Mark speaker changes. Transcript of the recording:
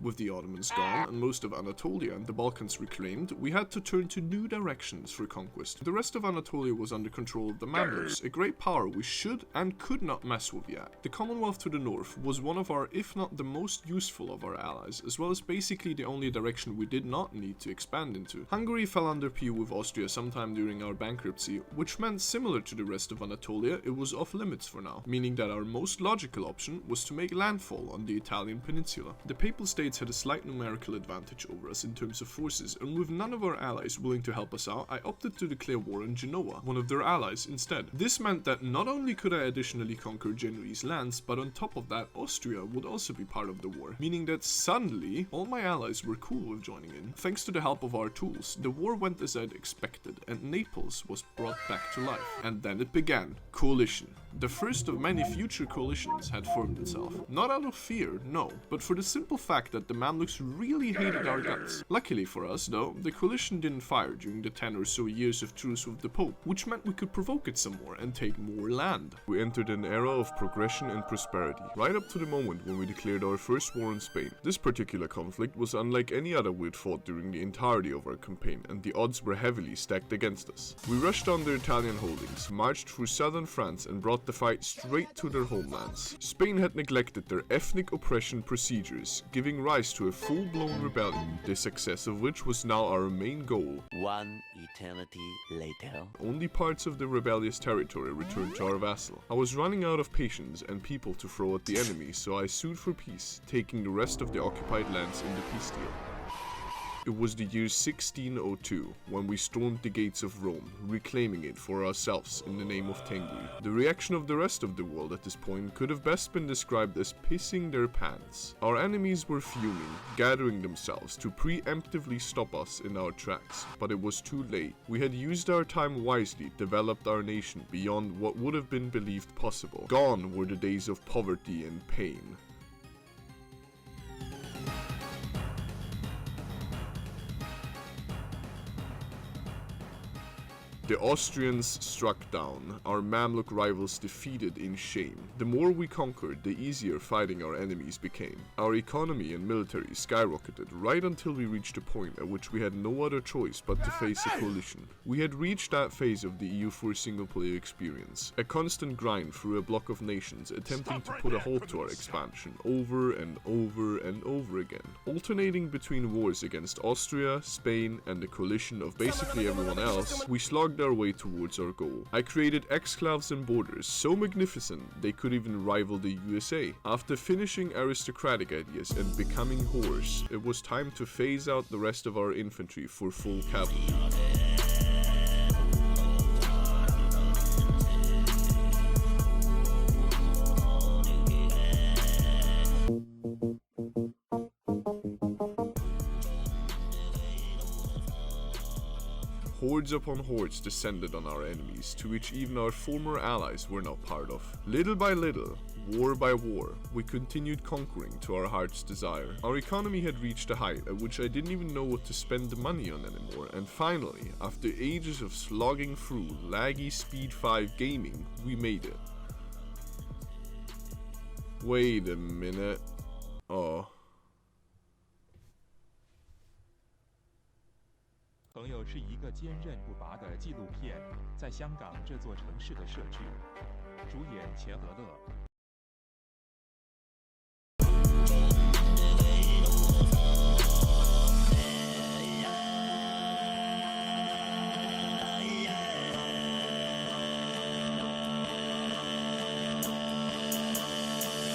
Speaker 1: With the Ottomans gone and most of Anatolia and the Balkans reclaimed, we had to turn to new directions for conquest. The rest of Anatolia was under control of the Mamluks, a great power we should and could not mess with yet. The Commonwealth to the north was one of our, if not the most useful of our allies, as well as basically the only direction we did not need to expand into. Hungary fell under PU with Austria sometime during our bankruptcy, which meant similar to the rest of Anatolia, it was off limits for now, meaning that our most logical option was to make landfall on the Italian peninsula. The Papal States had a slight numerical advantage over us in terms of forces, and with none of our allies willing to help us out, I opted to declare war on Genoa, one of their allies, instead. This meant that not only could I additionally conquer Genoese lands, but on top of that, Austria would also be part of the war, meaning that suddenly, all my allies were cool with joining in. Thanks to the help of our tools, the war went as I'd expected, and Naples was brought back to life. And then it began. Coalition. The first of many future coalitions had formed itself. Not out of fear, no, but for the simple fact that the Mamluks really hated our guts. Luckily for us, though, the coalition didn't fire during the 10 or so years of truce with the Pope, which meant we could provoke it some more and take more land. We entered an era of progression and prosperity, right up to the moment when we declared our first war in Spain. This particular conflict was unlike any other we'd fought during the entirety of our campaign, and the odds were heavily stacked against us. We rushed on their Italian holdings, marched through southern France, and brought the fight straight to their homelands. Spain had neglected their ethnic oppression procedures, giving rise to a full-blown rebellion, the success of which was now our main goal.
Speaker 2: One eternity later.
Speaker 1: Only parts of the rebellious territory returned to our vassal. I was running out of patience and people to throw at the enemy, so I sued for peace, taking the rest of the occupied lands in the peace deal. It was the year 1602, when we stormed the gates of Rome, reclaiming it for ourselves in the name of Tengri. The reaction of the rest of the world at this point could have best been described as pissing their pants. Our enemies were fuming, gathering themselves to preemptively stop us in our tracks, but it was too late. We had used our time wisely, developed our nation beyond what would have been believed possible. Gone were the days of poverty and pain. The Austrians struck down, our Mamluk rivals defeated in shame. The more we conquered, the easier fighting our enemies became. Our economy and military skyrocketed right until we reached a point at which we had no other choice but to face a coalition. We had reached that phase of the EU4 single-player experience, a constant grind through a block of nations attempting to put a halt to our expansion over and over and over again. Alternating between wars against Austria, Spain, and the coalition of basically everyone else, we slogged our way towards our goal. I created exclaves and borders so magnificent they could even rival the USA. After finishing aristocratic ideas and becoming whores, it was time to phase out the rest of our infantry for full cavalry. Hordes upon hordes descended on our enemies, to which even our former allies were now part of. Little by little, war by war, we continued conquering to our heart's desire. Our economy had reached a height at which I didn't even know what to spend the money on anymore, and finally, after ages of slogging through laggy Speed 5 gaming, we made it. Wait a minute. Oh.
Speaker 3: 朋友是一个坚韧不拔的纪录片，在香港这座城市的设置。主演钱德勒，